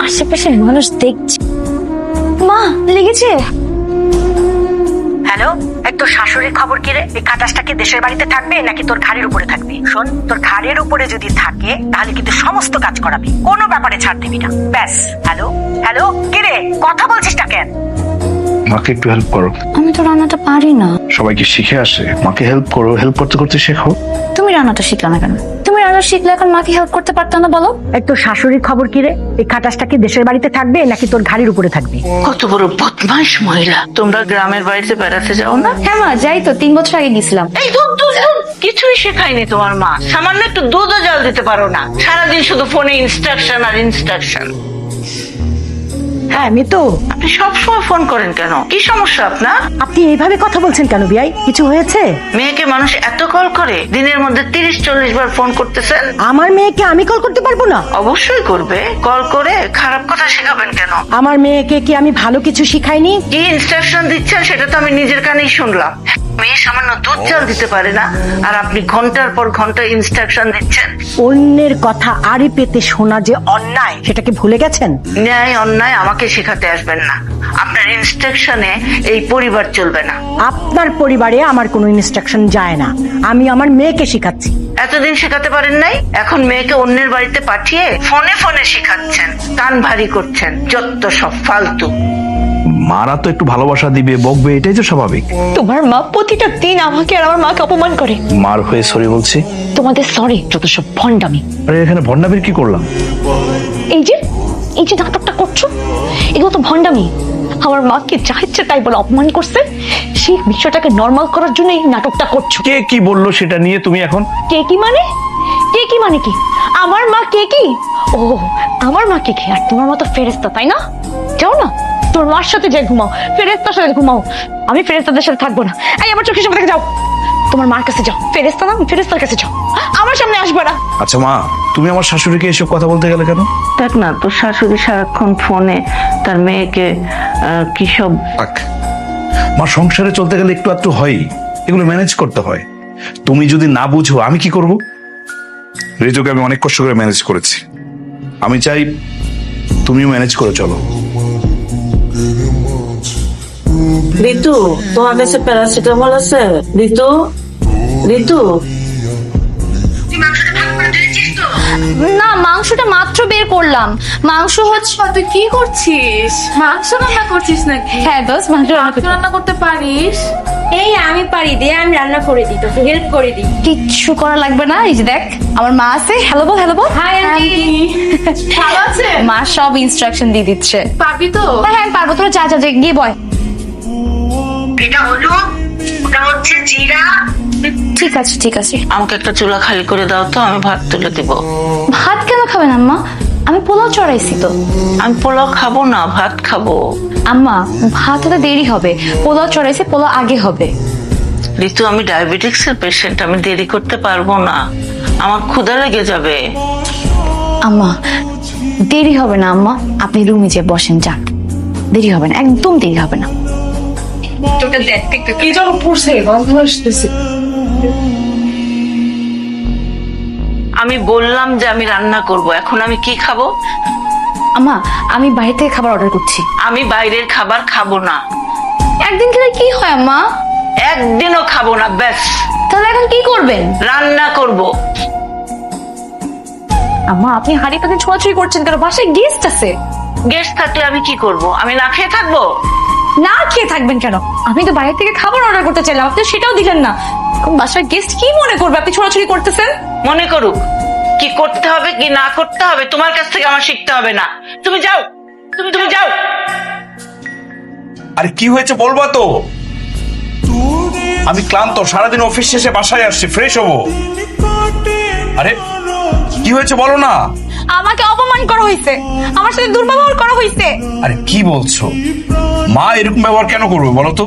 আশেপাশে মানুষ দেখছে। মা লেগেছে। হ্যালো, এই তোর শাশুড়ির খবর কি রে? এই খাটাসটা কি দেশের বাড়িতে থাকবে নাকি তোর ঘাড়ের উপরে থাকবে? শোন, তোর ঘাড়ের উপরে যদি থাকে তাহলে কিন্তু সমস্ত কাজ করাবি, কোনো ব্যাপারে ছাড় দিবি না। ব্যাস। হ্যালো হ্যালো, কি রে কথা বলছিস না কেন? মাকে একটু হেল্প করো। আমি তো রান্নাটা পারি না। সবাইকে শিখে আসে, মাকে হেল্প করো, হেল্প করতে করতে শেখো। তুমি রান্নাটা শিখলে না কেন? তুমি রান্না শিখলে এখন মাকে হেল্প করতে পারতো না বলো? এই তোর শাশুড়ির খবর কি রে? এই খাটাসটা কি দেশের বাড়িতে থাকবে নাকি তোর ঘাড়ের উপরে থাকবে? কত বড় বদমাইশ মহিলা। তোমরা গ্রামের বাড়িতে বেড়াতে যাও না? হ্যাঁ মা, যাই তো, 3 বছর আগে গেছিলাম। এই দুধ দুধ দুধ কিছুই শেখায়নি তোমার মা। সামান্য একটু দুধও জল দিতে পারো না, সারাদিন শুধু ফোনে ইনস্ট্রাকশন আর ইনস্ট্রাকশন। হ্যাঁ মিতু, আপনি সবসময় ফোন করেন কেন? কি সমস্যা আপনার? আপনি এইভাবে কথা বলছেন কেন বিয়াই? কিছু হয়েছে? মেয়েকে মানুষ এত কল করে, দিনের মধ্যে 30-40 বার ফোন করতেছেন। আমার মেয়েকে আমি কল করতে পারবো না? অবশ্যই করবে। কল করে খারাপ কথা শেখাবেন কেন? আমার মেয়েকে কি আমি ভালো কিছু শিখাইনি? কি ইনস্ট্রাকশন দিচ্ছেন সেটা তো আমি নিজের কানেই শুনলাম। মেয়ে সামান্য দুধ জল দিতে পারে না, আর আপনি ঘন্টার পর ঘন্টা ইনস্ট্রাকশন দিচ্ছেন। অন্যের কথা আড়ি পেতে শোনা যে অন্যায়, সেটাকে ভুলে গেছেন? ন্যায় অন্যায় আমাকে শেখাতে আসবেন না। আপনার ইনস্ট্রাকশনে এই পরিবার চলবে না। আপনার পরিবারে আমার কোনো ইনস্ট্রাকশন যায় না, আমি আমার মেয়েকে শিখাচ্ছি। এতদিন শেখাতে পারেন নাই, এখন মেয়েকে অন্যের বাড়িতে পাঠিয়ে ফোনে ফোনে শেখাচ্ছেন, কান ভারী করছেন। যত সব ফালতু। মারা তো একটু ভালোবাসা দিবে, বকবে, এটাই তো স্বাভাবিক। তোমার মা প্রতিটা দিন আমাকে আর আমার মাকে অপমান করে। মার হয়ে সরি বলছি। তোমাদের সরি যত সব ভন্ডামি। আরে এখানে ভন্ডামির কি করলাম? এই যে নাটকটা করছো, এগুলো তো ভন্ডামি। আমার মাকে যা ইচ্ছে তাই বলে অপমান করছে, সেই বিষয়টাকে নর্মাল করার জন্য এই নাটকটা করছো। কে কি বললো সেটা নিয়ে তুমি এখন? কে কি মানে? কে কি মানে কি? আমার মা কে কি? ও, আমার মা কে কি? আর তোমার মতো ফেরেস্তা, তাই না? যাও না, তোর মার সাথে যে ঘুমাও, ফেরেস্তার সাথে ঘুমাও। আমি ফেরেস্তাদের সাথে থাকবো না। এই আমার চোখের সামনে থেকে যাও, তোমার মার কাছে যাও। ফেরেস্তা না, ফেরেস্তার কাছে যাও, আমার সামনে আসবে না। আচ্ছা মা, তুমি আমার শাশুড়িকে এসব কথা বলতে গেলে কেন? দেখ না, তোর শাশুড়ি সারাক্ষণ ফোনে তার মেয়েকে কি সব। মা, সংসারে চলতে গেলে একটু একটু হয়, এগুলো ম্যানেজ করতে হয়। তুমি যদি না বুঝো আমি কি করব? রেজোকে আমি অনেক কষ্ট করে ম্যানেজ করেছি, আমি চাই তুমিও ম্যানেজ করে চলো। ঋতু, তোমার কাছে প্যারাসিটামল আছে? ঋতু, ঋতু। না, মাংসটা মাত্র বের করলাম। মাংস হচ্ছে। তুই কি করছিস? মাংস রান্না করছিস নাকি? হ্যাঁ দোষ, মাংস রান্না করতে পারিস? এই আমি পারি, দে আমি রান্না করে দিই, তোকে হেল্প করে দিই। কিচ্ছু করা লাগবে না। এই যে দেখ, আমার মা আছে। হ্যালো বল, হ্যালো বল। হাই আন্টি, ভালো আছে? মা সব ইনস্ট্রাকশন দিয়ে দিচ্ছে। পারবি তো? হ্যাঁ হ্যাঁ, আমি পারবো। তোরা যা যা, গিয়ে বয়। এটা হলো, ওটা হচ্ছে জিরা। ঠিক আছে ঠিক আছে। আমাকে একটা চুলা খালি করে দাও তো, আমি ভাত তুলে দিব। ভাত কেন খাবেন আম্মা? আমি পোলাও চড়াইছি তো। আমি পোলাও খাবো না, ভাত খাবো। আম্মা, ভাত হতে দেরি হবে, পোলাও চড়াইছি, পোলাও আগে হবে। ঋতু, আমি ডায়াবেটিক্স এর পেশেন্ট, আমি দেরি করতে পারবো না, আমার ক্ষুধা লেগে যাবে। আম্মা, দেরি হবে না আম্মা, আপনি রুমে যে বসেন, যান। দেরি হবে না, একদম দেরি হবে না। তোকে দেখতে কি যেন পড়ছে, গন্ধ আসতেছে। আমি বললাম যে আমি রান্না করব, এখন আমি কি খাবো? আম্মা, আমি বাইরে থেকে খাবার অর্ডার করছি। আমি বাইরের খাবার খাবো না। একদিন খেলে কি হয় আম্মা? একদিনও খাবো না, ব্যাস। তাহলে এখন কি করবেন? রান্না করব। আম্মা, আপনি হাড়ি পাতে ছোঁয়াছুঁই করছেন কেন? বাসায় গেস্ট আছে। গেস্ট থাকলে আমি কি করব? আমি না খেয়ে থাকবো? না খেয়ে থাকবেন কেন? আমি তো বাইরে থেকে খাবার অর্ডার করতে চাইলাম, আপনি সেটাও দিলেন না। এখন বাসায় গেস্ট কি মনে করবে আপনি ছোঁয়াছুঁই করতেছেন? মনে করুক, কি করতে হবে কি না করতে হবে তোমার কাছ থেকে আমার শিখতে হবে না। তুমি যাও, তুমি যাও। আরে কি হয়েছে বলবা তো? আমি ক্লান্ত, সারাদিন অফিস শেষে বাসায় আসছি, ফ্রেশ হবো। আরে কি হয়েছে বলো না? আমাকে অপমান করা হয়েছে, আমার সাথে দুর্ব্যবহার করা হয়েছে। আরে কি বলছো? মা এরকম ব্যবহার কেন করবে বলো তো?